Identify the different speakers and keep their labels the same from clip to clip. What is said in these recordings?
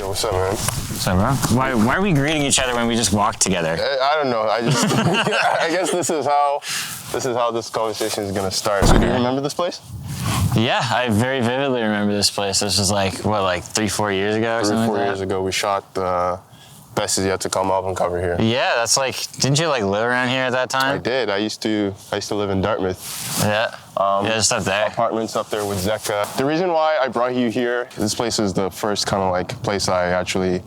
Speaker 1: Yo, what's up, man?
Speaker 2: What's up, bro? Why are we greeting each other when we just walk together?
Speaker 1: I don't know. I guess this is how this conversation is gonna start. So, do you remember this place?
Speaker 2: Yeah, I very vividly remember this place. This was like 3-4 years ago or something.
Speaker 1: 3 or 4 years ago, we shot the Best Is Yet to Come album cover here.
Speaker 2: Yeah, that's like. Didn't you like live around here at that time?
Speaker 1: I did. I used to live in Dartmouth.
Speaker 2: Yeah. Yeah, just up there.
Speaker 1: Apartments up there with Zeka. The reason why I brought you here, this place is the first kind of like place I actually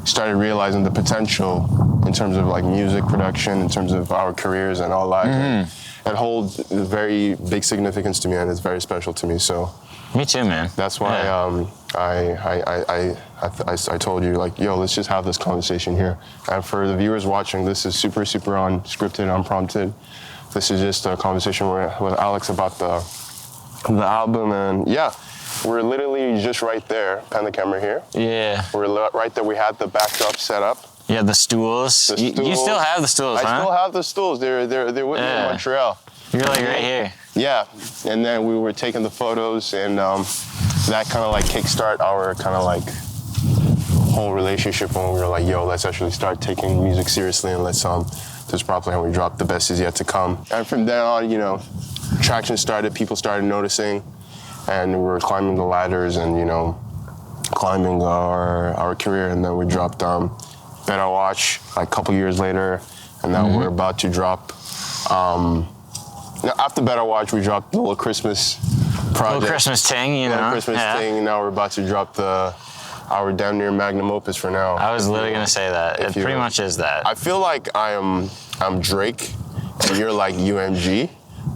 Speaker 1: started realizing the potential in terms of like music production, in terms of our careers and all that. Mm-hmm. It holds very big significance to me, and it's very special to me. So.
Speaker 2: Me too, man.
Speaker 1: That's why I told you, like, yo, let's just have this conversation here. And for the viewers watching, this is super unscripted, unprompted. This is just a conversation with Alex about the album, and yeah, we're literally just right there. Pan the camera here.
Speaker 2: Yeah.
Speaker 1: We're right there. We had the backdrop set up.
Speaker 2: Yeah, the stools. You still have the stools, huh?
Speaker 1: I still have the stools. They're with me in Montreal.
Speaker 2: You're like right here.
Speaker 1: Yeah, and then we were taking the photos, and that kind of like kickstart our kind of like whole relationship when we were like, yo, let's actually start taking music seriously, and let's this is probably how we dropped The Best Is Yet to Come. And from then on, you know, traction started, people started noticing, and we were climbing the ladders and, you know, climbing our career, and then we dropped Better Watch like a couple years later, and now we're about to drop now, after Better Watch, we dropped the little Christmas project.
Speaker 2: Little Christmas ting, you know.
Speaker 1: Little Christmas ting, and now we're about to drop our damn near magnum opus for now.
Speaker 2: I was literally gonna say that. It pretty much is that.
Speaker 1: I feel like I'm Drake, and you're like UMG,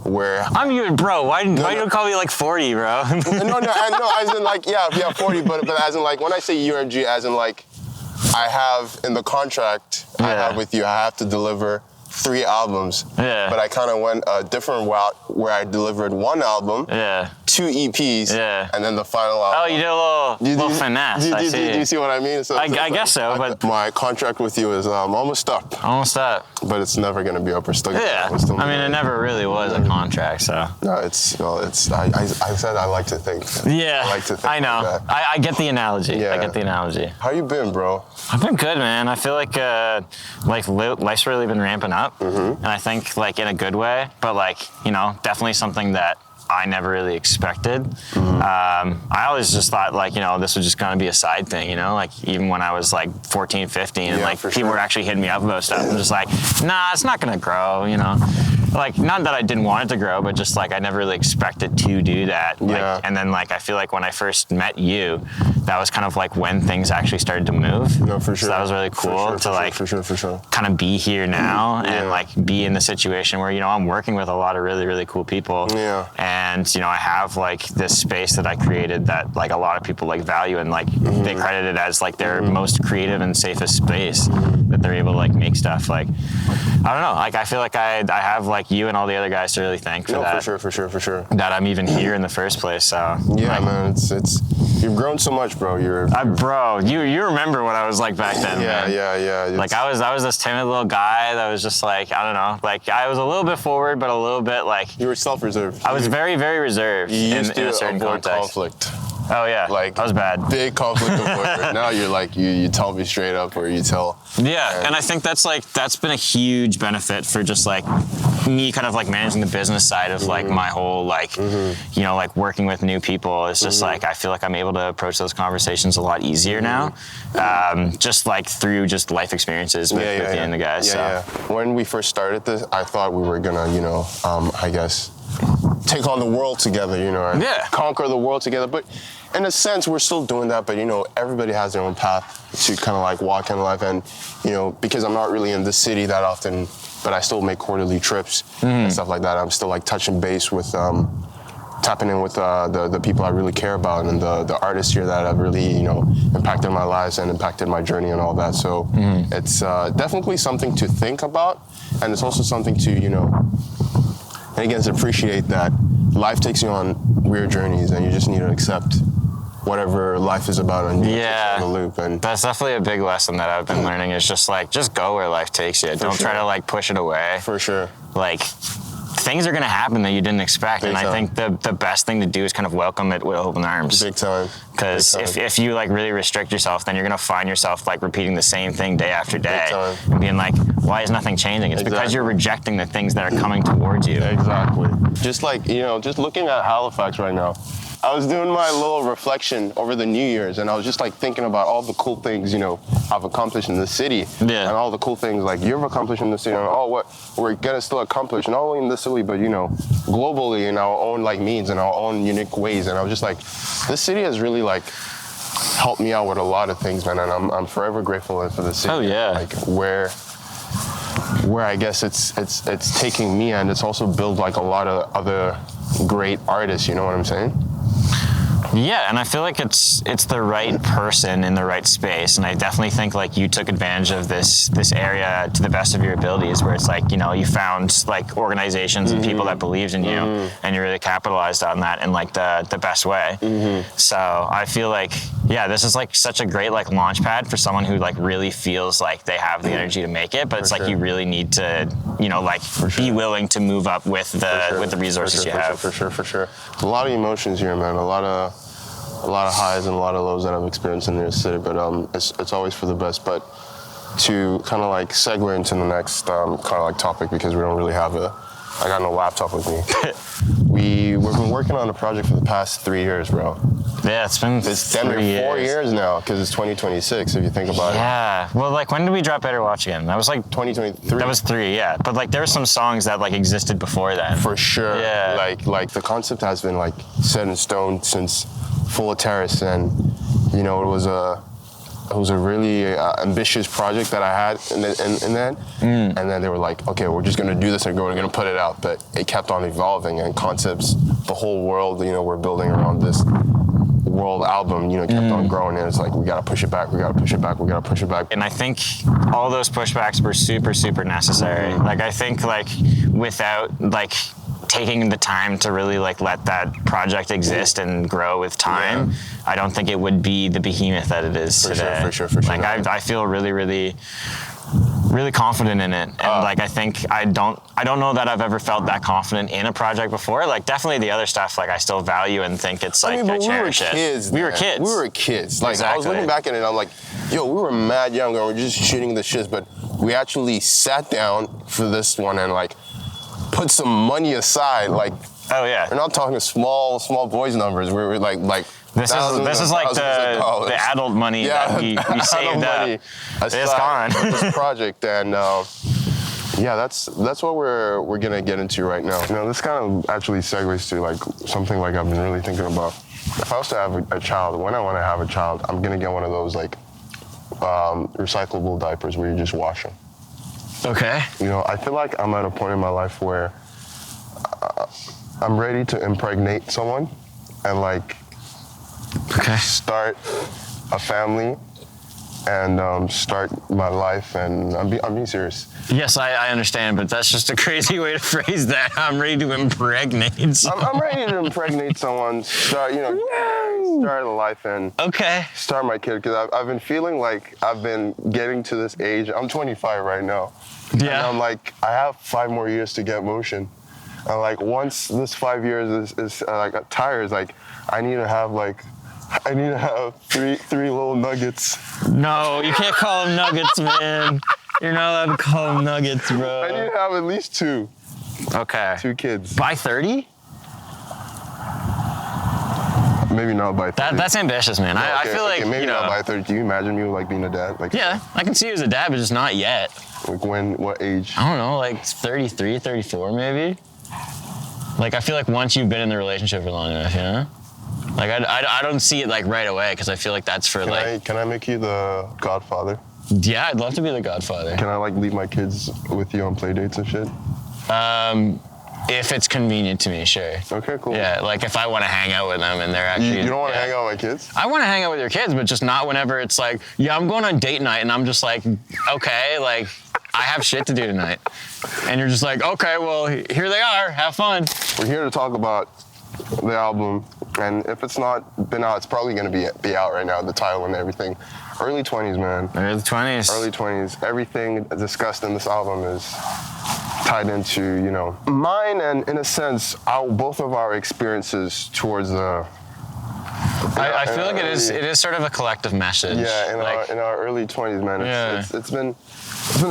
Speaker 1: where
Speaker 2: I'm you, bro. Why you don't call me like 40, bro?
Speaker 1: no, as in like yeah, 40, but as in like when I say UMG, as in like I have in the contract I have with you, I have to deliver 3 albums, but I kind of went a different route where I delivered 1 album, 2 EPs, and then the final album.
Speaker 2: Oh, you did a little finesse.
Speaker 1: Do you see what I mean? So
Speaker 2: I guess so, but
Speaker 1: my contract with you is almost up.
Speaker 2: Almost up.
Speaker 1: But it's never gonna be up. We're still.
Speaker 2: I mean, it never really was a contract, so.
Speaker 1: No, I said I like to think.
Speaker 2: Yeah.
Speaker 1: I like to think.
Speaker 2: I know.
Speaker 1: Like
Speaker 2: I get the analogy.
Speaker 1: Yeah.
Speaker 2: I get the analogy.
Speaker 1: How you been, bro?
Speaker 2: I've been good, man. I feel like life's really been ramping up, and I think like in a good way, but like, you know, definitely something that I never really expected. I always just thought like, you know, this was just gonna be a side thing, you know, like even when I was like 14, 15 and like people were actually hitting me up about stuff. I'm just like, nah, it's not gonna grow, you know. Like, not that I didn't want it to grow, but just like I never really expected to do that. Like, and then like I feel like when I first met you, that was kind of like when things actually started to move.
Speaker 1: No, for sure.
Speaker 2: So that was really cool for sure. Kind of be here now and like be in the situation where, you know, I'm working with a lot of really cool people.
Speaker 1: Yeah.
Speaker 2: And, you know, I have like this space that I created that like a lot of people like value, and like they credit it as like their most creative and safest space that they're able to like make stuff. Like, I don't know, like I feel like I have like you and all the other guys to really thank for that. For sure. That I'm even here in the first place. So
Speaker 1: yeah, man, it's you've grown so much, bro.
Speaker 2: Bro, you remember what I was like back then, man.
Speaker 1: Yeah.
Speaker 2: Like I was this timid little guy that was just like, I don't know, like I was a little bit forward, but a little bit like.
Speaker 1: You were self-reserved.
Speaker 2: I was very reserved in a certain context.
Speaker 1: Conflict.
Speaker 2: Oh yeah, like that was bad.
Speaker 1: Big conflict avoider. Now you're like you tell me straight up, or you tell.
Speaker 2: Yeah, and I think that's been a huge benefit for just like me kind of like managing the business side of like my whole like you know, like working with new people. It's just like I feel like I'm able to approach those conversations a lot easier now, just like through just life experiences with you and the guys.
Speaker 1: When we first started this, I thought we were gonna, you know, I guess take on the world together, you know, and conquer the world together. But in a sense, we're still doing that, but, you know, everybody has their own path to kind of like walk in life. And, you know, because I'm not really in the city that often, but I still make quarterly trips and stuff like that. I'm still like touching base with, tapping in with the people I really care about, and the artists here that have really, you know, impacted my lives and impacted my journey and all that. So it's definitely something to think about. And it's also something to, you know, and again, to appreciate that life takes you on weird journeys, and you just need to accept whatever life is about, and the loop. And
Speaker 2: that's definitely a big lesson that I've been learning, is just like, just go where life takes you. Don't try to like push it away.
Speaker 1: For sure.
Speaker 2: Like, things are gonna happen that you didn't expect, and I think the best thing to do is kind of welcome it with open arms.
Speaker 1: Big time.
Speaker 2: Because if you like really restrict yourself, then you're gonna find yourself like repeating the same thing day after day and being like, why is nothing changing? It's because you're rejecting the things that are coming towards you.
Speaker 1: Exactly. Just like, just looking at Halifax right now, I was doing my little reflection over the New Year's, and I was just like thinking about all the cool things, I've accomplished in the city, and all the cool things like you've accomplished in the city, and what we're gonna still accomplish, not only in the city, but globally in our own like means and our own unique ways. And I was just like, this city has really like helped me out with a lot of things, man, and I'm forever grateful for the city.
Speaker 2: Oh yeah.
Speaker 1: Like where I guess it's taking me, and it's also built like a lot of other great artists. You know what I'm saying?
Speaker 2: Yeah, and I feel like it's the right person in the right space, and I definitely think like you took advantage of this area to the best of your abilities, where it's like you found like organizations and people that believed in you, and you really capitalized on that in like the best way. So I feel like this is like such a great like launch pad for someone who like really feels like they have the energy to make it, but it's like you really need to be willing to move up with the resources you have.
Speaker 1: For sure. A lot of emotions here, man. A lot of highs and a lot of lows that I've experienced in this city, but it's always for the best. But to kind of like segue into the next kind of like topic, because we don't really have I got no laptop with me. We've been working on a project for the past 3 years, bro.
Speaker 2: Yeah, it's been
Speaker 1: 4 years now, because it's 2026 if you think about it.
Speaker 2: Yeah, well, like when did we drop Better Watch again? That was like
Speaker 1: 2023.
Speaker 2: That was 3, yeah. But like there were some songs that like existed before then.
Speaker 1: For sure.
Speaker 2: Yeah.
Speaker 1: Like the concept has been like set in stone since Full of Terrace, and it was a really ambitious project that I had and then they were like, okay, we're just gonna do this and we're gonna put it out. But it kept on evolving, and concepts, the whole world, we're building around this world album, kept on growing, and it's like, we gotta push it back.
Speaker 2: And I think all those pushbacks were super, super necessary. Like I think like without like taking the time to really like let that project exist and grow with time, I don't think it would be the behemoth that it is today.
Speaker 1: For sure.
Speaker 2: Like I feel really, really, really confident in it, and like I think I don't know that I've ever felt that confident in a project before. Like definitely the other stuff, like I still value and think it's like I cherish it. We were kids.
Speaker 1: Like
Speaker 2: exactly.
Speaker 1: I was looking back at it, and I'm like, yo, we were mad young, and we're just shooting the shits, but we actually sat down for this one and like put some money aside. Like,
Speaker 2: oh yeah,
Speaker 1: we're not talking small boys numbers. We're like
Speaker 2: this is like the adult money that we saved up. It's gone.
Speaker 1: This project, and that's what we're gonna get into right now. This kind of actually segues to like something like I've been really thinking about. If I was to have a child, when I want to have a child, I'm gonna get one of those like recyclable diapers where you just wash them.
Speaker 2: Okay.
Speaker 1: I feel like I'm at a point in my life where I'm ready to impregnate someone and like start a family and start my life, and I'm being serious.
Speaker 2: Yes, I understand, but that's just a crazy way to phrase that. I'm ready to impregnate someone.
Speaker 1: I'm ready to impregnate someone, start a life, and start my kid, because I've been feeling like I've been getting to this age. I'm 25 right now. Yeah. And I'm like, I have 5 more years to get motion. And like once this 5 years is like tires, like I need to have 3 little nuggets.
Speaker 2: No, you can't call them nuggets, man. You're not allowed to call them nuggets, bro.
Speaker 1: I need to have at least 2.
Speaker 2: Okay.
Speaker 1: 2 kids.
Speaker 2: By 30?
Speaker 1: Maybe not by 30.
Speaker 2: That's ambitious, man. I feel like
Speaker 1: maybe not by 30. Do you imagine me like being a dad? Like,
Speaker 2: yeah, I can see you as a dad, but just not yet.
Speaker 1: Like what age?
Speaker 2: I don't know, like 33, 34 maybe. Like I feel like once you've been in the relationship for long enough, Like I don't see it like right away, because I feel like that's for
Speaker 1: Can I make you the godfather?
Speaker 2: Yeah, I'd love to be the godfather.
Speaker 1: Can I like leave my kids with you on play dates and shit?
Speaker 2: If it's convenient to me, sure.
Speaker 1: Okay, cool.
Speaker 2: Yeah, like if I want to hang out with them and they're actually...
Speaker 1: You don't want to hang out with my kids?
Speaker 2: I want to hang out with your kids, but just not whenever it's like, yeah, I'm going on date night, and I'm just like, okay, like, I have shit to do tonight. And you're just like, okay, well, here they are, have fun.
Speaker 1: We're here to talk about the album, and if it's not been out, it's probably going to be out right now, the title and everything. Early 20s, man.
Speaker 2: Early 20s.
Speaker 1: Early 20s. Everything discussed in this album is tied into, mine and, in a sense, both of our experiences towards the
Speaker 2: I feel like it is sort of a collective message.
Speaker 1: Yeah, in our early 20s, man. It's been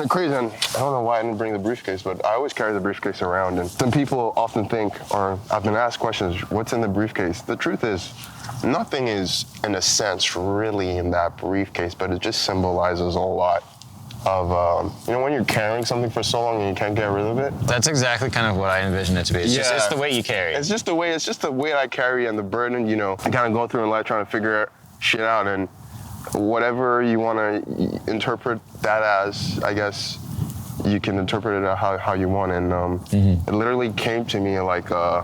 Speaker 1: crazy, and I don't know why I didn't bring the briefcase, but I always carry the briefcase around, and some people often think, or I've been asked questions, what's in the briefcase? The truth is, nothing is, in a sense, really in that briefcase, but it just symbolizes a lot of, when you're carrying something for so long and you can't get rid of it.
Speaker 2: That's exactly kind of what I envision it to be. It's the way you carry.
Speaker 1: It's just the way I carry, and the burden, and kind of go through in life trying to figure shit out, and whatever you want to interpret that as, I guess you can interpret it how you want. And it literally came to me like, I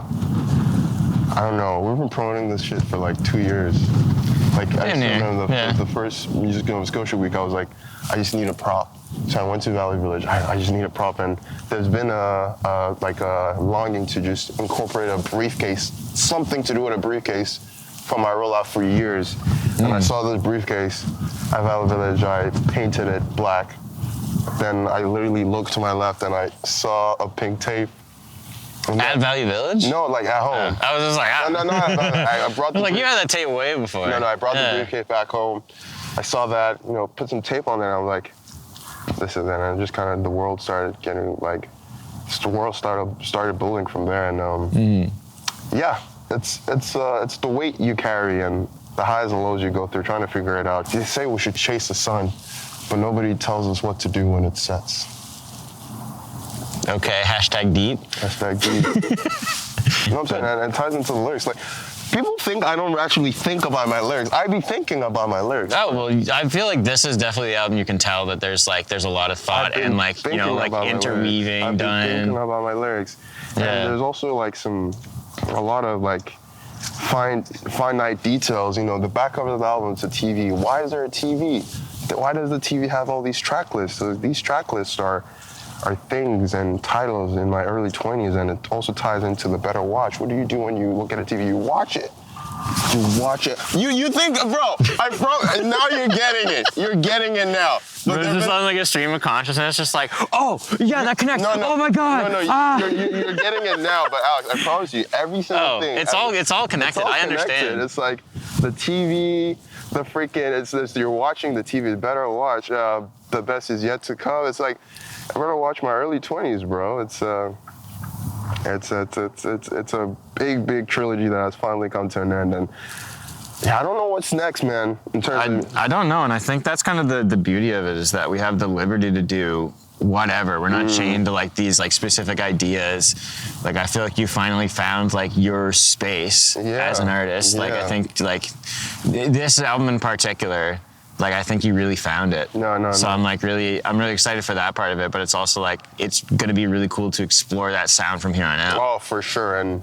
Speaker 1: don't know, we've been promoting this shit for like 2 years. Like, I just remember the first Music Nova Scotia week, I was like, I just need a prop. So I went to Valley Village, I just need a prop, and there's been a longing to just incorporate a briefcase, something to do with a briefcase for my rollout for years. And I saw this briefcase at Valley Village, I painted it black. Then I literally looked to my left and I saw a pink tape.
Speaker 2: At Valley Village?
Speaker 1: No, like at home.
Speaker 2: I was just like,
Speaker 1: No, I brought the
Speaker 2: like, you had that tape way before.
Speaker 1: No, I brought the briefcase back home. I saw that, put some tape on there, and I was like, this is it. And just kind of the world started getting like, the world started building from there. And yeah, it's the weight you carry and the highs and lows you go through trying to figure it out. They say we should chase the sun, but nobody tells us what to do when it sets.
Speaker 2: Okay, hashtag deep.
Speaker 1: Hashtag deep. You know what I'm saying? And it ties into the lyrics. Like, people think I don't actually think about my lyrics. I be thinking about my lyrics.
Speaker 2: Oh, well, I feel like this is definitely the album you can tell that there's a lot of thought and interweaving
Speaker 1: I've been
Speaker 2: done.
Speaker 1: thinking about my lyrics.
Speaker 2: Yeah.
Speaker 1: And there's also a lot of finite details. The back cover of the album, it's a TV. Why is there a TV? Why does the TV have all these track lists? So these track lists are things and titles in my early 20s, and it also ties into the better watch. What do you do when you look at a TV? You watch it. You watch it. You think, bro, now you're getting it. You're getting it now.
Speaker 2: But it's just like a stream of consciousness, just like, oh, yeah, that connects. Oh my God.
Speaker 1: You're getting it now, but Alex, I promise you, every single thing.
Speaker 2: It's all connected. I understand.
Speaker 1: It's like the TV, the freaking, it's this, you're watching the TV, better watch, the best is yet to come. It's like, I'm gonna watch my early 20s, bro. It's a big trilogy that has finally come to an end, and yeah, I don't know what's next, man.
Speaker 2: I don't know, and I think that's kind of the beauty of it, is that we have the liberty to do whatever. We're not chained to these specific ideas. I feel like you finally found your space as an artist.
Speaker 1: Yeah.
Speaker 2: I think this album in particular, I think you really found it. So I'm really excited for that part of it, but it's also it's gonna be really cool to explore that sound from here on out.
Speaker 1: Oh, for sure. And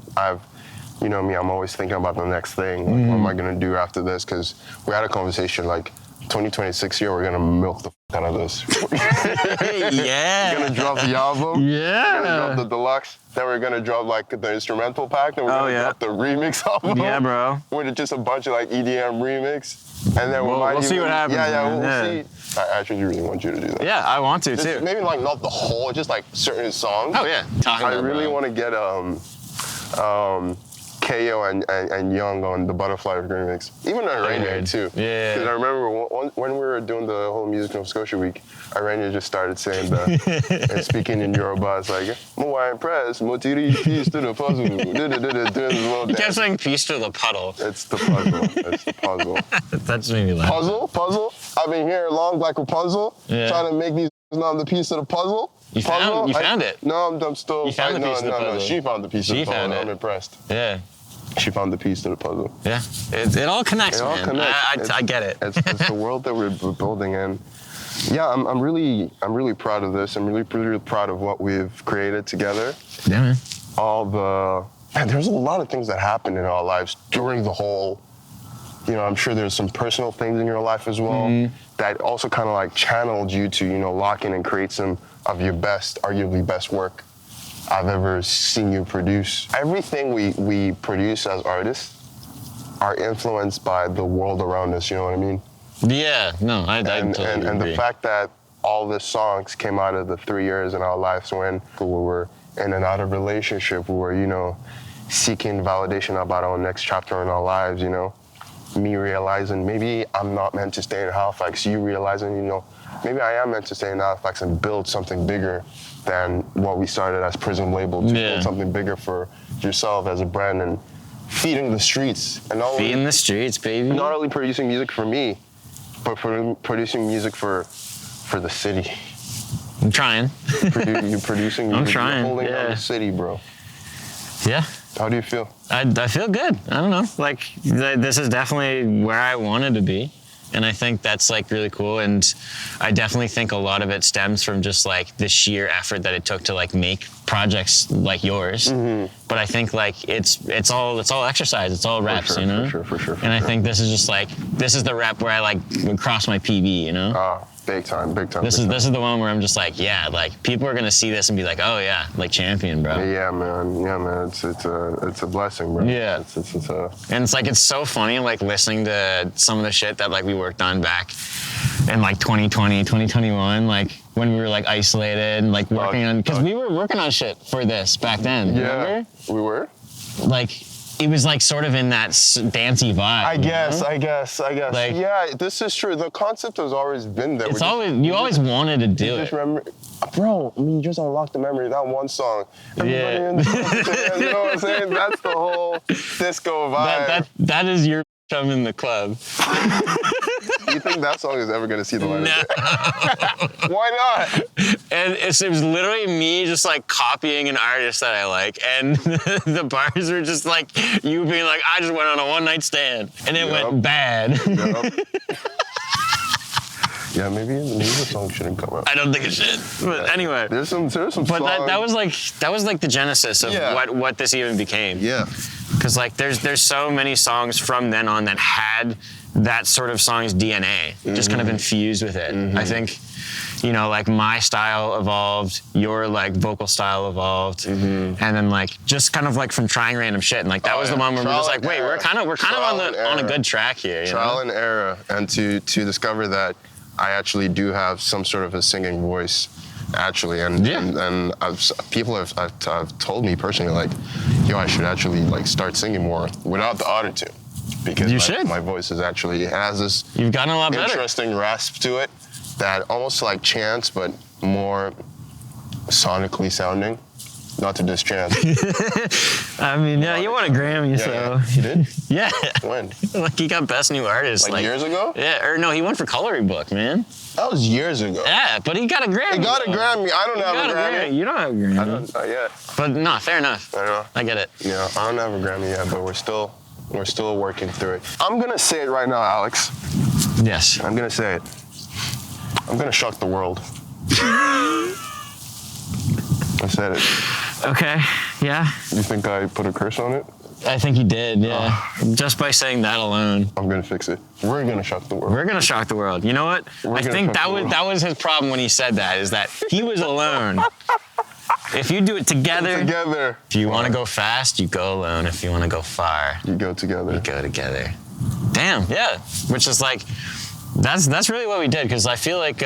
Speaker 1: you know me, I'm always thinking about the next thing. What am I gonna do after this? Because we had a conversation 2026 year, we're gonna milk the out of this.
Speaker 2: Yeah.
Speaker 1: We're gonna drop the album.
Speaker 2: Yeah.
Speaker 1: We're gonna drop the deluxe. Then we're gonna drop the instrumental pack. Then we're gonna drop the remix album.
Speaker 2: Yeah, bro.
Speaker 1: With just a bunch of EDM remix. And then
Speaker 2: we'll see what happens.
Speaker 1: We'll see. I actually really want you to do that.
Speaker 2: Yeah, I want to too.
Speaker 1: Maybe not the whole, just certain songs.
Speaker 2: Oh yeah.
Speaker 1: I really want to get KO and Young on the Butterfly remix. Even Irania too.
Speaker 2: Yeah.
Speaker 1: Because I remember when we were doing the whole Music Nova Scotia week, Irania just started saying and speaking in Yoruba. It's like, "More impressed, motiri peace to the puzzle." Doing this little
Speaker 2: dance. You kept saying "peace to the puddle."
Speaker 1: It's the puzzle. It's the puzzle.
Speaker 2: That just made me laugh.
Speaker 1: Puzzle. I've been here long like a puzzle, trying to make these not the piece of the puzzle.
Speaker 2: You found it.
Speaker 1: No, I'm still.
Speaker 2: You found the piece of the puzzle.
Speaker 1: No, she found the piece of the puzzle. I'm impressed.
Speaker 2: Yeah.
Speaker 1: She found the piece to the puzzle.
Speaker 2: Yeah, it all connects, man. I get it.
Speaker 1: It's the world that we're building in. Yeah, I'm really proud of this. I'm really proud of what we've created together.
Speaker 2: Yeah, man.
Speaker 1: Man, there's a lot of things that happened in our lives during the whole. I'm sure there's some personal things in your life as well that also kind of channeled you to lock in and create some of your arguably best work I've ever seen you produce. Everything we produce as artists are influenced by the world around us, you know what I mean?
Speaker 2: Yeah, no, I totally agree.
Speaker 1: And the fact that all the songs came out of the 3 years in our lives when we were in and out of relationship, we were, seeking validation about our next chapter in our lives, me realizing maybe I'm not meant to stay in Halifax, you realizing, you know, maybe I am meant to stay in Halifax and build something bigger than what we started as Prism Label, to build something bigger for yourself as a brand and feeding the streets. And not
Speaker 2: feeding the streets, baby.
Speaker 1: Not only producing music for me, but producing music for the city.
Speaker 2: I'm trying.
Speaker 1: You're producing music.
Speaker 2: I'm trying.
Speaker 1: You're holding down the city, bro.
Speaker 2: Yeah.
Speaker 1: How do you feel?
Speaker 2: I feel good. I don't know. Like, this is definitely where I wanted to be. And I think that's like really cool. And I definitely think a lot of it stems from just like the sheer effort that it took to like make projects like yours. But I think like it's all exercise. It's all reps, you know?
Speaker 1: For sure.
Speaker 2: And I think this is just like, this is the rep where I like would cross my PB, you know?
Speaker 1: Big time.
Speaker 2: This is the one where I'm just like, yeah, like people are gonna see this and be like, oh yeah, like champion, bro.
Speaker 1: Yeah, man. It's a blessing, bro.
Speaker 2: Yeah.
Speaker 1: And
Speaker 2: it's like, it's so funny, like listening to some of the shit that like we worked on back in like 2020, 2021, like when we were like isolated and like working on, because we were working on shit for this back then.
Speaker 1: Yeah,
Speaker 2: remember?
Speaker 1: We were.
Speaker 2: Like, it was like sort of in that dancey vibe.
Speaker 1: I guess.
Speaker 2: Like,
Speaker 1: yeah, this is true. The concept has always been there.
Speaker 2: It's you always wanted to do it.
Speaker 1: Just remember, bro, I mean, you just unlocked the memory of that one song. Everybody in the you know what I'm saying? That's the whole disco vibe.
Speaker 2: That is your I'm in the club.
Speaker 1: Do you think that song is ever gonna see the light
Speaker 2: of
Speaker 1: day? Why not?
Speaker 2: And it was literally me just like copying an artist that I like, and the bars were just like you being like, I just went on a one-night stand, and it went bad.
Speaker 1: Yeah, maybe the song shouldn't come out.
Speaker 2: I don't think it should. But anyway,
Speaker 1: there's some. But
Speaker 2: songs. that was like the genesis of what this even became.
Speaker 1: Yeah.
Speaker 2: Because like there's so many songs from then on that had that sort of song's DNA, just kind of infused with it. I think, you know, like my style evolved, your like vocal style evolved, and then like just kind of like from trying random shit, and like that was the one where we're just like, wait, we're kind of on a good track here.
Speaker 1: Trial and error, and to discover that I actually do have some sort of a singing voice. Actually, and people have told me personally, like, yo, I should actually like start singing more without the auto-tune, because my voice is actually, it has this
Speaker 2: You've gotten a lot better.
Speaker 1: Interesting rasp to it that almost like chants, but more sonically sounding. Not to diss chance.
Speaker 2: I mean, yeah, you won a Grammy, so.
Speaker 1: Yeah. You did?
Speaker 2: Yeah.
Speaker 1: When?
Speaker 2: Like he got Best New Artist.
Speaker 1: Like years ago?
Speaker 2: Yeah, or no, he won for Coloring Book, man.
Speaker 1: That was years ago.
Speaker 2: Yeah, but he got a Grammy.
Speaker 1: He got a Grammy. I don't have a Grammy.
Speaker 2: You don't have a Grammy.
Speaker 1: I don't, not yet.
Speaker 2: But no, fair enough.
Speaker 1: I know.
Speaker 2: I get it.
Speaker 1: Yeah, I don't have a Grammy yet, but we're still working through it. I'm gonna say it right now, Alex.
Speaker 2: Yes.
Speaker 1: I'm gonna say it. I'm gonna shock the world. I said it.
Speaker 2: Okay, yeah.
Speaker 1: You think I put a curse on it?
Speaker 2: I think you did, yeah. Just by saying that alone.
Speaker 1: I'm gonna fix it. We're gonna shock the world.
Speaker 2: We're gonna shock the world. You know what? I think that was his problem when he said that, is that he was alone. If you do it together. If you want to go fast, you go alone. If you want to go far,
Speaker 1: you go together.
Speaker 2: You go together. Damn, yeah. Which is like, that's really what we did, because I feel like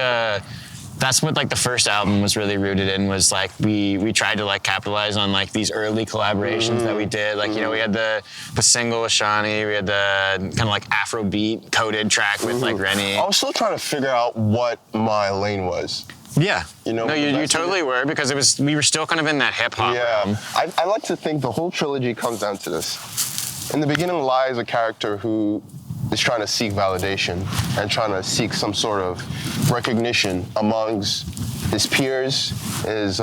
Speaker 2: that's what like the first album was really rooted in, was like we tried to like capitalize on like these early collaborations that we did. Like, you know, we had the single with Shawnee, we had the kind of like Afrobeat coded track with like Rennie.
Speaker 1: I was still trying to figure out what my lane was.
Speaker 2: Yeah.
Speaker 1: You know,
Speaker 2: no, you totally were, because we were still kind of in that hip hop realm.
Speaker 1: I like to think the whole trilogy comes down to this. In the beginning lies a character who is trying to seek validation and trying to seek some sort of recognition amongst his peers, his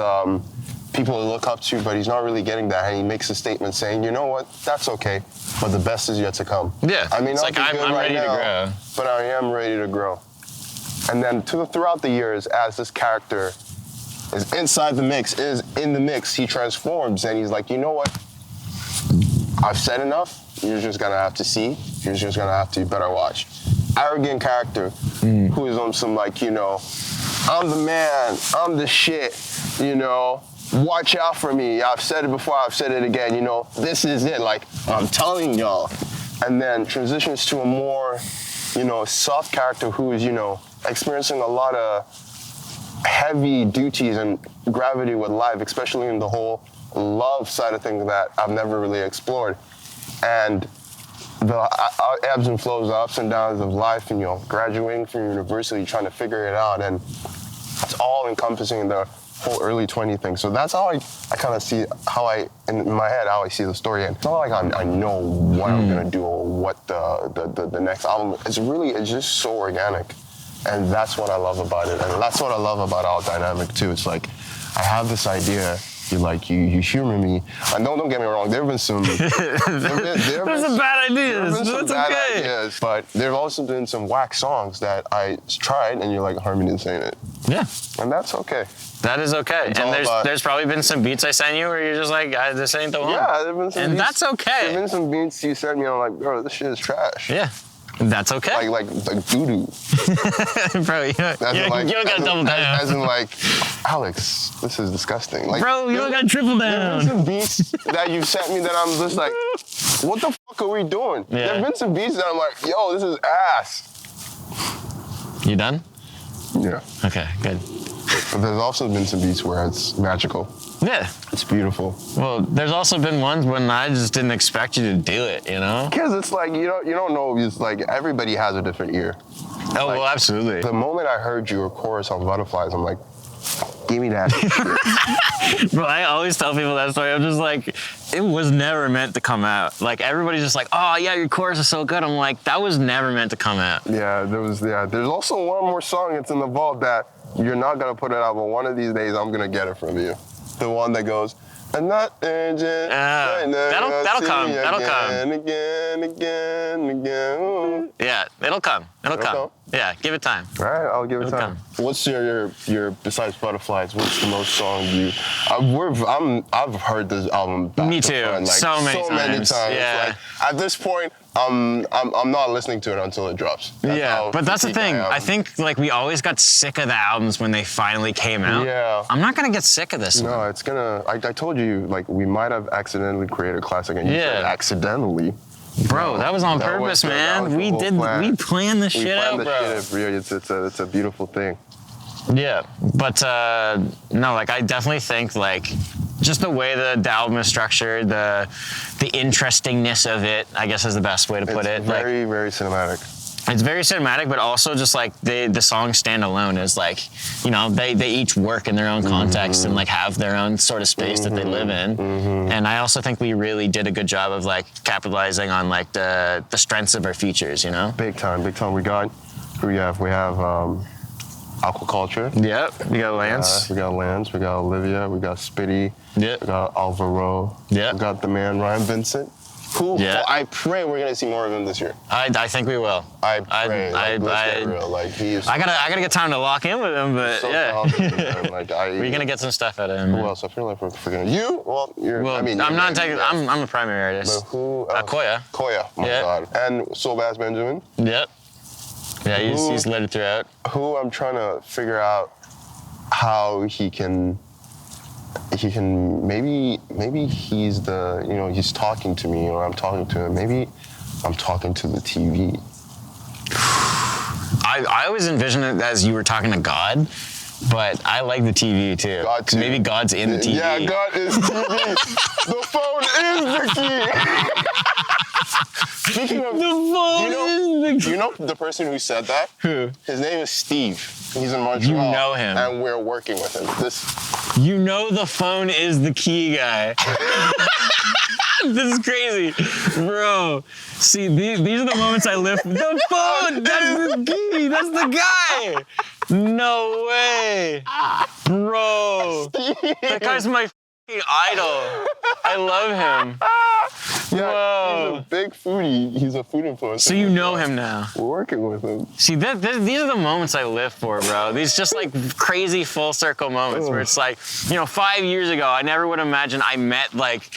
Speaker 1: people to look up to, but he's not really getting that. And he makes a statement saying, you know what, that's okay, but the best is yet to come.
Speaker 2: Yeah,
Speaker 1: I mean,
Speaker 2: it's like I'm ready to grow.
Speaker 1: But I am ready to grow. And then throughout the years, as this character is inside the mix, is in the mix, he transforms, and he's like, you know what, I've said enough. You're just gonna have to see. You're just gonna have to better watch. Arrogant character who is on some like, you know, I'm the man, I'm the shit, you know, watch out for me. I've said it before, I've said it again, you know, this is it, like, I'm telling y'all. And then transitions to a more, you know, soft character who is, you know, experiencing a lot of heavy duties and gravity with life, especially in the whole love side of things that I've never really explored. And the ebbs and flows, the ups and downs of life, and graduating from university, trying to figure it out, and it's all encompassing the whole early 20 thing. So that's how I kind of see in my head, how I see the story. And it's not like I know what I'm gonna do or what the next album. It's just so organic, and that's what I love about it. And that's what I love about our dynamic too. It's like I have this idea. You humor me. And don't get me wrong. There have been some. There's
Speaker 2: some bad ideas. That's okay.
Speaker 1: Ideas, but there have also been some whack songs that I tried, and you're like, Harmony didn't say it.
Speaker 2: Yeah.
Speaker 1: And that's okay.
Speaker 2: That is okay. And there's probably been some beats I sent you where you're just like, this ain't the one.
Speaker 1: Yeah, there've been some.
Speaker 2: And
Speaker 1: beats,
Speaker 2: that's okay.
Speaker 1: There've been some beats you sent me, and I'm like, bro, this shit is trash.
Speaker 2: Yeah. That's okay.
Speaker 1: Like doo-doo.
Speaker 2: Bro, you don't gotta double down.
Speaker 1: As in like, Alex, this is disgusting. Like,
Speaker 2: bro, you don't gotta triple down.
Speaker 1: There's been some beats that you sent me that I'm just like, what the fuck are we doing?
Speaker 2: Yeah.
Speaker 1: There's been some beats that I'm like, yo, this is ass.
Speaker 2: You done?
Speaker 1: Yeah.
Speaker 2: Okay, good.
Speaker 1: But there's also been some beats where it's magical.
Speaker 2: Yeah.
Speaker 1: It's beautiful.
Speaker 2: Well, there's also been ones when I just didn't expect you to do it, you know?
Speaker 1: Because it's like, you don't know, it's like everybody has a different ear.
Speaker 2: Oh, well, absolutely.
Speaker 1: The moment I heard your chorus on Butterflies, I'm like, give me that shit.
Speaker 2: Bro, I always tell people that story. I'm just like, it was never meant to come out. Like, everybody's just like, oh, yeah, your chorus is so good. I'm like, that was never meant to come out.
Speaker 1: Yeah, there's also one more song that's in the vault that you're not going to put it out, but one of these days I'm going to get it from you. The one that goes, I'm not urgent.
Speaker 2: That'll come.
Speaker 1: Again.
Speaker 2: Yeah, it'll come. It'll come. Yeah, give it time.
Speaker 1: All right, I'll give it time. What's your besides Butterflies? What's the most song I've heard this album back
Speaker 2: Me
Speaker 1: to
Speaker 2: too.
Speaker 1: front, like,
Speaker 2: so many times. Yeah.
Speaker 1: Like, at this point, I'm not listening to it until it drops.
Speaker 2: But that's the thing. I think like we always got sick of the albums when they finally came out.
Speaker 1: Yeah.
Speaker 2: I'm not gonna get sick of this one.
Speaker 1: No, it's gonna. I told you, like, we might have accidentally created a classic, and you said accidentally.
Speaker 2: Bro, that was on purpose, man. We planned this shit out, bro.
Speaker 1: It's a beautiful thing.
Speaker 2: Yeah, but no, like I definitely think like just the way the album is structured, the interestingness of it, I guess is the best way to put it.
Speaker 1: It's very, very cinematic.
Speaker 2: It's very cinematic, but also just like the songs stand alone is like, they each work in their own context and like have their own sort of space that they live in. And I also think we really did a good job of like capitalizing on like the strengths of our features,
Speaker 1: Big time. We have Aquaculture.
Speaker 2: Yep. We got Lance.
Speaker 1: We got Olivia. We got Spitty.
Speaker 2: Yep.
Speaker 1: We got Alvaro.
Speaker 2: Yep.
Speaker 1: We got the man Ryan Vincent. Who?
Speaker 2: Yeah.
Speaker 1: I pray we're gonna see more of him this year.
Speaker 2: I think we will.
Speaker 1: I pray. Let's get real. Like he's.
Speaker 2: I gotta get time to lock in with him, but
Speaker 1: so
Speaker 2: yeah.
Speaker 1: Talented, like
Speaker 2: we're gonna get some stuff out of him.
Speaker 1: Who else? I feel like we're forgetting you. Well, you're.
Speaker 2: Well,
Speaker 1: I'm
Speaker 2: not taking. I'm a primary artist.
Speaker 1: But who?
Speaker 2: Koya.
Speaker 1: Koya. My God. And Soul Bass Benjamin.
Speaker 2: Yep. Yeah, he's littered throughout.
Speaker 1: Who I'm trying to figure out how he can maybe he's he's talking to me or I'm talking to him. Maybe I'm talking to the TV.
Speaker 2: I always envision it as you were talking to God, but I like the TV too.
Speaker 1: God too.
Speaker 2: Maybe God's in the TV.
Speaker 1: Yeah, God is TV. The phone is the key. Speaking of, do you know the person who said that?
Speaker 2: Who?
Speaker 1: His name is Steve. He's in Montreal.
Speaker 2: You know him.
Speaker 1: And we're working with him.
Speaker 2: The phone is the key guy. This is crazy. Bro, see, these are the moments I live for. The phone, that's the key, that's the guy. No way. Bro, that guy's my f***ing idol. I love him.
Speaker 1: Yeah,
Speaker 2: Whoa.
Speaker 1: he's a big foodie. He's a food influencer.
Speaker 2: So you know him now.
Speaker 1: We're working with him.
Speaker 2: See, these are the moments I live for, bro. These just like crazy full circle moments where it's like, 5 years ago, I never would imagine I met like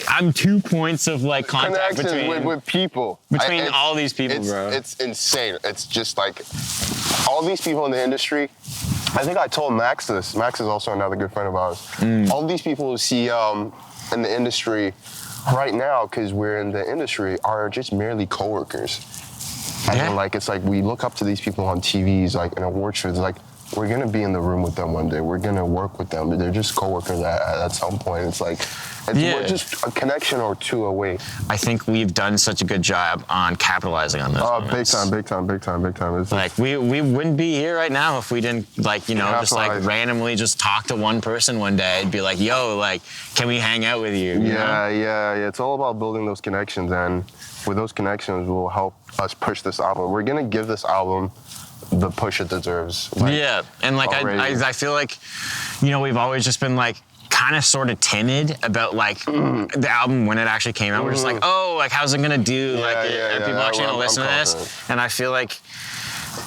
Speaker 2: I'm 2 points of like contact between
Speaker 1: with people.
Speaker 2: Between all these people, bro.
Speaker 1: It's insane. It's just like all these people in the industry. I think I told Max this. Max is also another good friend of ours. All these people who see in the industry right now, because we're in the industry, are just merely coworkers. And like it's like we look up to these people on TVs, like in award shows, like we're gonna be in the room with them one day. We're gonna work with them, but they're just coworkers at some point. It's like We're just a connection or two away.
Speaker 2: I think we've done such a good job on capitalizing on those moments.
Speaker 1: Big time. It's
Speaker 2: like we wouldn't be here right now if we didn't just like randomly just talk to one person one day and be like, yo, like, can we hang out with you?
Speaker 1: Yeah. It's all about building those connections, and with those connections will help us push this album. We're gonna give this album the push it deserves.
Speaker 2: And like I feel like, we've always just been like kind of sort of timid about like the album when it actually came out. We're just like, oh, like how's it gonna do? Are people actually gonna listen to this? And I feel like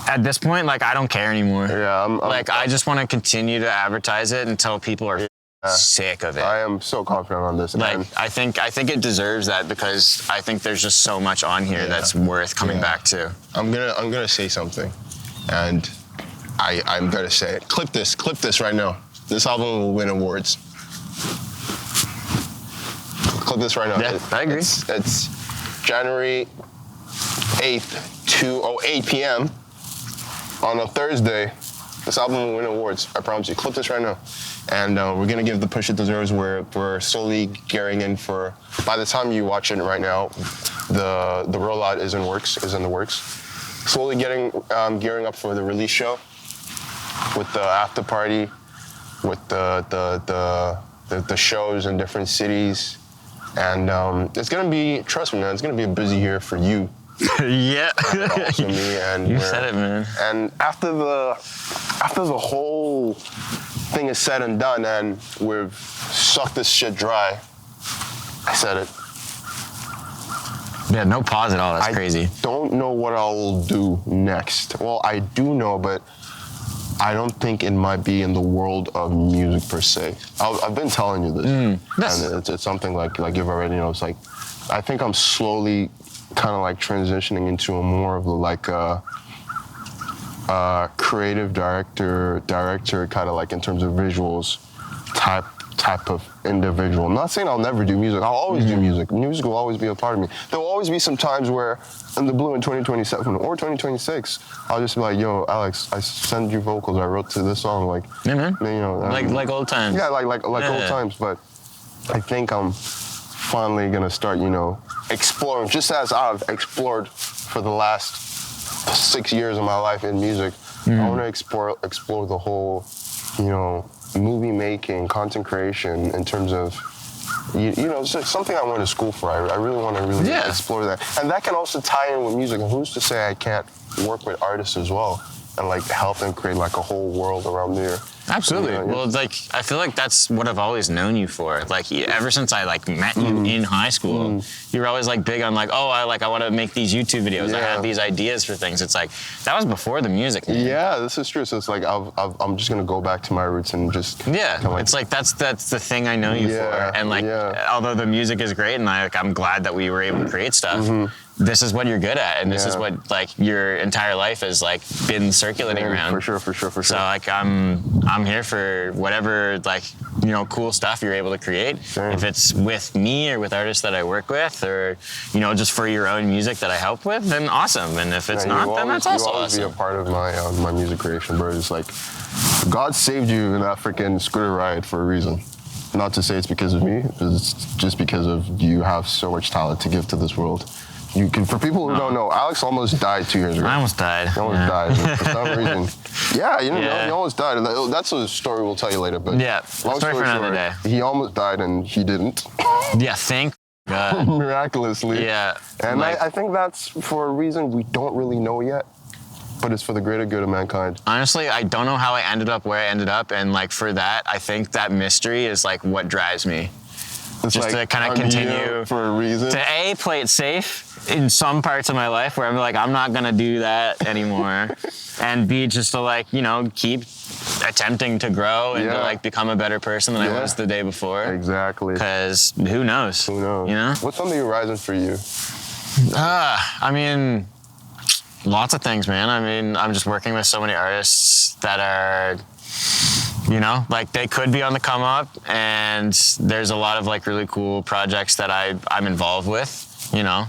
Speaker 2: at this point, like I don't care anymore. I just want to continue to advertise it until people are sick of it.
Speaker 1: I am so confident on this.
Speaker 2: Like I think it deserves that, because I think there's just so much on here that's worth coming back to.
Speaker 1: I'm gonna say something, and I'm gonna say it. Clip this right now. This album will win awards. Clip this right now.
Speaker 2: Yeah, I agree.
Speaker 1: It's January 8th, 8 p.m. on a Thursday. This album will win awards. I promise you. Clip this right now. And we're gonna give the push it deserves. We're slowly gearing in for. By the time you watch it right now, the rollout is in the works. Slowly gearing up for the release show, with the after party, with the shows in different cities, and it's gonna be. Trust me, man. It's gonna be a busy year for you.
Speaker 2: Yeah.
Speaker 1: And also me, and
Speaker 2: you said it, man.
Speaker 1: And after the whole thing is said and done, and we've sucked this shit dry, I said it.
Speaker 2: Yeah, no pause at all. That's crazy.
Speaker 1: I don't know what I'll do next. Well, I do know, but I don't think it might be in the world of music per se. I've been telling you this, and it's something like you've already know. It's like I think I'm slowly kind of like transitioning into a more of a creative director kind of like in terms of visuals type of individual. I'm not saying I'll never do music. I'll always do music. Music will always be a part of me. There will always be some times where in the blue in 2027 or 2026, I'll just be like, yo, Alex, I send you vocals I wrote to this song. Like,
Speaker 2: man. Like old times.
Speaker 1: Yeah, like old times. But I think I'm finally gonna start, exploring, just as I've explored for the last 6 years of my life in music. I want to explore the whole, movie making, content creation in terms of, it's something I went to school for. I really want to explore that. And that can also tie in with music. And who's to say I can't work with artists as well and like help them create like a whole world around there.
Speaker 2: Absolutely. Well, like I feel like that's what I've always known you for. Like ever since I like met you in high school, you were always like big on like, oh, I want to make these YouTube videos. I have these ideas for things. It's like that was before the music. Man.
Speaker 1: Yeah, this is true. So it's like I'm just gonna go back to my roots and just
Speaker 2: it's like that's the thing I know you for. And like although the music is great and I'm glad that we were able to create stuff. This is what you're good at, and this is what like your entire life has like been circulating around.
Speaker 1: For sure.
Speaker 2: So like I'm here for whatever like cool stuff you're able to create.
Speaker 1: Same.
Speaker 2: If it's with me or with artists that I work with, or just for your own music that I help with, then awesome. And if it's not, then that's also awesome.
Speaker 1: You'll always be a part of my music creation, bro. It's like God saved you in that freaking scooter ride for a reason. Not to say it's because of me, it's just because of you have so much talent to give to this world. You can, for people who don't know, Alex almost died 2 years ago.
Speaker 2: I almost died.
Speaker 1: He almost died for some reason. Yeah, you know, he almost died. That's a story we'll tell you later. But
Speaker 2: long story for another day.
Speaker 1: He almost died and he didn't.
Speaker 2: Yeah, thank God.
Speaker 1: Miraculously.
Speaker 2: Yeah.
Speaker 1: And I think that's for a reason we don't really know yet. But it's for the greater good of mankind.
Speaker 2: Honestly, I don't know how I ended up where I ended up. And like for that, I think that mystery is like what drives me.
Speaker 1: It's
Speaker 2: just
Speaker 1: like,
Speaker 2: to kind of continue
Speaker 1: for a reason.
Speaker 2: To A, play it safe in some parts of my life where I'm like, I'm not gonna do that anymore. And B, just to like, keep attempting to grow and to like become a better person than I was the day before.
Speaker 1: Exactly.
Speaker 2: Because who knows?
Speaker 1: Who knows? What's on the horizon for you?
Speaker 2: I mean, lots of things, man. I mean, I'm just working with so many artists that are, like they could be on the come up, and there's a lot of like really cool projects that I'm involved with.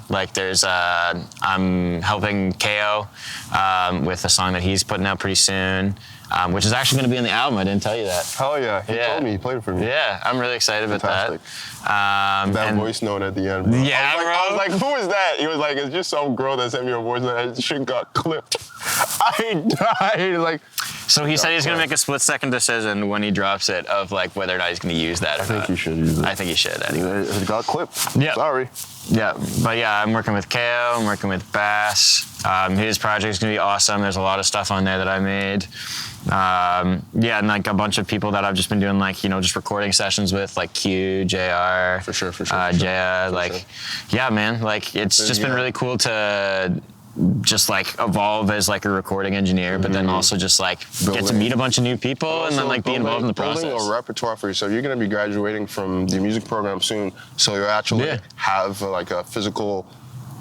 Speaker 2: Like there's I'm helping KO with a song that he's putting out pretty soon. which is actually going to be in the album. I didn't tell you that.
Speaker 1: Hell yeah. He told me. He played it for me.
Speaker 2: Yeah, I'm really excited about
Speaker 1: Fantastic.
Speaker 2: that.
Speaker 1: That voice note at the end, bro.
Speaker 2: Yeah,
Speaker 1: I was like, who is that? He was like, it's just some girl that sent me a voice note. That shit got clipped. I died. Like,
Speaker 2: so he said he's going to make a split-second decision when he drops it of like whether or not he's going to use that.
Speaker 1: I think he should use it.
Speaker 2: I think he should anyway.
Speaker 1: It got clipped.
Speaker 2: Yeah.
Speaker 1: Sorry.
Speaker 2: Yeah, but yeah, I'm working with KO, I'm working with Bass. His project is gonna be awesome. There's a lot of stuff on there that I made. Yeah, and like a bunch of people that I've just been doing like, just recording sessions with, like Q, JR.
Speaker 1: For sure.
Speaker 2: Jaya, yeah, man, like it's just been really cool to just like evolve as like a recording engineer, but then also just like get to meet a bunch of new people and then like be involved in the process.
Speaker 1: Building a repertoire for yourself. You're going to be graduating from the music program soon, so you actually have like a physical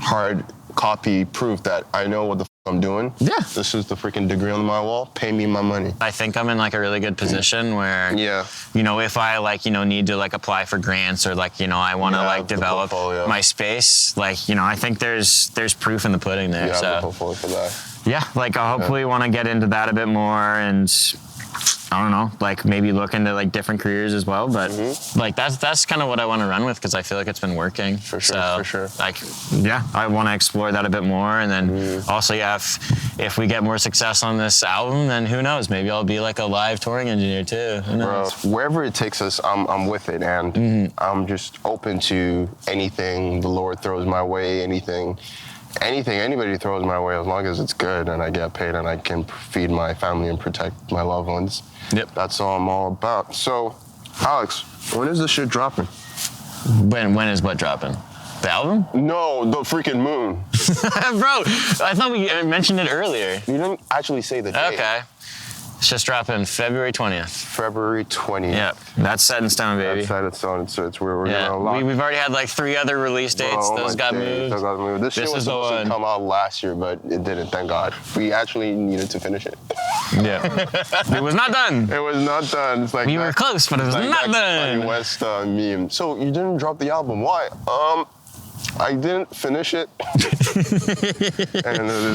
Speaker 1: hard copy proof that I know what the I'm doing.
Speaker 2: Yeah.
Speaker 1: This is the freaking degree on my wall. Pay me my money.
Speaker 2: I think I'm in like a really good position where, if I like, need to like apply for grants or like, I want to like develop my space, like, I think there's proof in the pudding there.
Speaker 1: Yeah,
Speaker 2: so
Speaker 1: the portfolio for that.
Speaker 2: Yeah, like I hopefully want to get into that a bit more and I don't know, like maybe look into like different careers as well. But like that's kind of what I want to run with because I feel like it's been working.
Speaker 1: For sure.
Speaker 2: Like, I want to explore that a bit more. And then also, if we get more success on this album, then who knows? Maybe I'll be like a live touring engineer too. Who knows?
Speaker 1: Bro, wherever it takes us, I'm with it. And I'm just open to anything the Lord throws my way, anything anybody throws my way, as long as it's good and I get paid and I can feed my family and protect my loved ones.
Speaker 2: Yep.
Speaker 1: That's all I'm all about. So, Alex, when is this shit dropping?
Speaker 2: When is what dropping? The album?
Speaker 1: No, the freaking moon.
Speaker 2: Bro, I thought we mentioned it earlier.
Speaker 1: You didn't actually say the date.
Speaker 2: Okay. It's just dropping February 20th.
Speaker 1: February 20th.
Speaker 2: Yeah, that's set in stone, baby.
Speaker 1: That's set in stone. So it's where we're gonna lock.
Speaker 2: We've already had like 3 other release dates. Those got moved.
Speaker 1: This shit was supposed to come out last year, but it didn't. Thank God. We actually needed to finish it.
Speaker 2: Yeah. It was not done.
Speaker 1: It was not done. It's like
Speaker 2: we were close, but it was not done.
Speaker 1: Kanye West meme. So you didn't drop the album. Why? I didn't finish it. And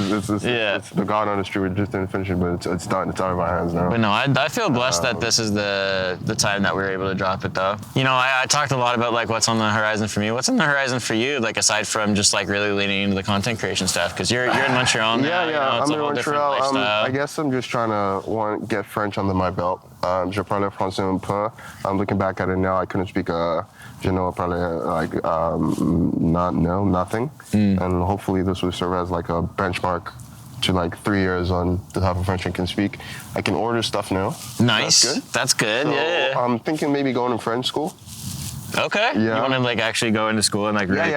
Speaker 1: it's the God honest truth. We just didn't finish it, but it's done. It's out of our hands now.
Speaker 2: But no, I feel blessed that this is the time that we were able to drop it, though. I talked a lot about like what's on the horizon for me. What's on the horizon for you? Like aside from just like really leaning into the content creation stuff, because you're in Montreal now.
Speaker 1: Yeah. I'm in Montreal. I guess I'm just trying to get French under my belt. Je parle français un peu. I'm looking back at it now. I couldn't speak. Je know probably nothing. And hopefully this will serve as like a benchmark to like 3 years on the type of French I can speak. I can order stuff now.
Speaker 2: Nice. That's good.
Speaker 1: So
Speaker 2: yeah.
Speaker 1: I'm thinking maybe going to French school.
Speaker 2: Okay.
Speaker 1: Yeah.
Speaker 2: You want to like actually go into school and like really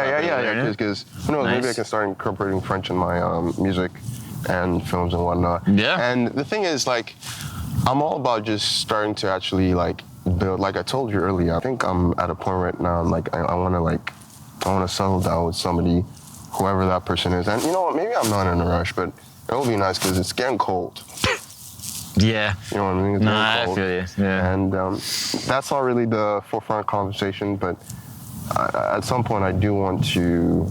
Speaker 1: Because who knows, maybe I can start incorporating French in my music and films and whatnot.
Speaker 2: Yeah.
Speaker 1: And the thing is, like, I'm all about just starting to actually like build. Like I told you earlier, I think I'm at a point right now. I'm like, I want to settle down with somebody, whoever that person is. And you know what? Maybe I'm not in a rush, but it will be nice because it's getting cold.
Speaker 2: Yeah.
Speaker 1: You know what I mean? It's
Speaker 2: I feel you. Yeah.
Speaker 1: And that's not really the forefront conversation, but at some point I do want to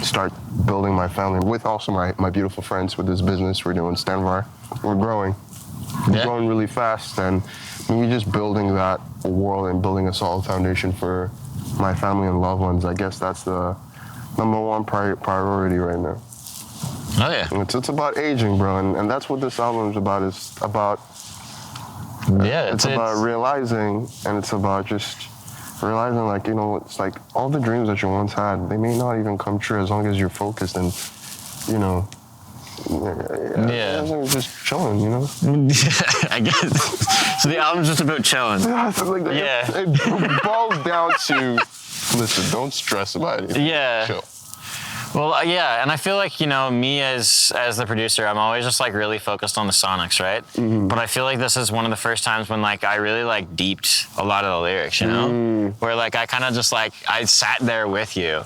Speaker 1: start building my family with also my beautiful friends with this business we're doing, Stanvar. We're growing. We're growing really fast, and maybe just building that world and building a solid foundation for my family and loved ones. I guess that's the number one priority right now.
Speaker 2: Oh yeah.
Speaker 1: It's about aging, bro, and that's what this album is about. It's about it's about realizing, and it's about just realizing, like, it's like all the dreams that you once had, they may not even come true as long as you're focused and, just chilling,
Speaker 2: I guess. So the album's just about chilling.
Speaker 1: It boils down to, listen, don't stress about it.
Speaker 2: Yeah.
Speaker 1: Chill.
Speaker 2: Well, and I feel like, me as the producer, I'm always just like really focused on the sonics, right? Mm-hmm. But I feel like this is one of the first times when like I really like deeped a lot of the lyrics, where like I kind of just like, I sat there with you.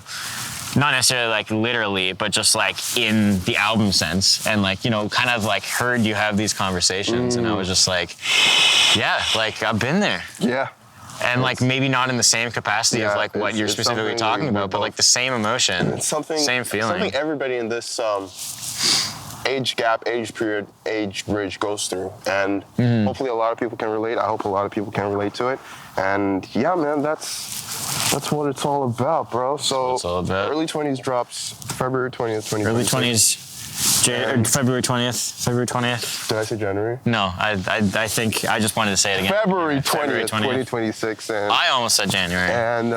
Speaker 2: Not necessarily like literally, but just like in the album sense, and like, kind of like heard you have these conversations, and I was just like, yeah, like I've been there.
Speaker 1: Yeah.
Speaker 2: And like maybe not in the same capacity of like what you're specifically talking about, but like the same emotion,
Speaker 1: it's something,
Speaker 2: same feeling.
Speaker 1: Something everybody in this age gap, age period, age bridge goes through. And hopefully a lot of people can relate. I hope a lot of people can relate to it. And yeah, man, that's what it's all about, bro. So
Speaker 2: it's all about.
Speaker 1: Early 20s drops February 20th, 2020.
Speaker 2: Early 20s. February 20th. February 20th.
Speaker 1: Did I say January?
Speaker 2: No, I think I just wanted to say it again.
Speaker 1: February 20th, 2026. And
Speaker 2: I almost said January.
Speaker 1: And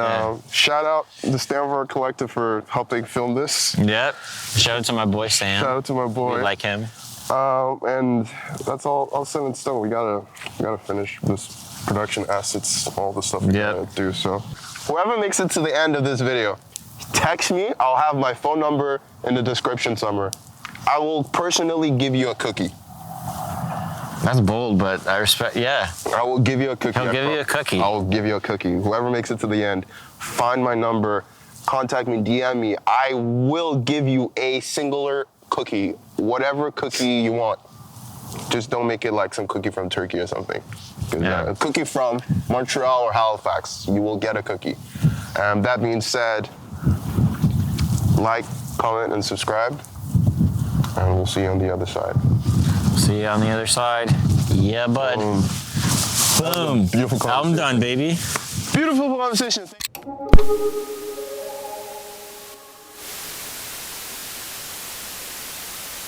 Speaker 1: shout out the Stanford Collective for helping film this.
Speaker 2: Yep. Shout out to my boy Sam.
Speaker 1: Shout out to my boy.
Speaker 2: We like him.
Speaker 1: And that's all set in stone. We gotta finish this production assets, all the stuff we gotta do. So whoever makes it to the end of this video, text me. I'll have my phone number in the description somewhere. I will personally give you a cookie.
Speaker 2: That's bold, but I respect. Yeah.
Speaker 1: I will give you a cookie.
Speaker 2: He'll give you a cookie.
Speaker 1: I will give you a cookie. Whoever makes it to the end, find my number, contact me, DM me. I will give you a singular cookie, whatever cookie you want. Just don't make it like some cookie from Turkey or something.
Speaker 2: Yeah.
Speaker 1: A cookie from Montreal or Halifax, you will get a cookie. That being said, like, comment, and subscribe. And we'll see you on the other side.
Speaker 2: See you on the other side. Yeah, bud. Boom.
Speaker 1: Beautiful conversation.
Speaker 2: I'm done, baby.
Speaker 1: Beautiful conversation.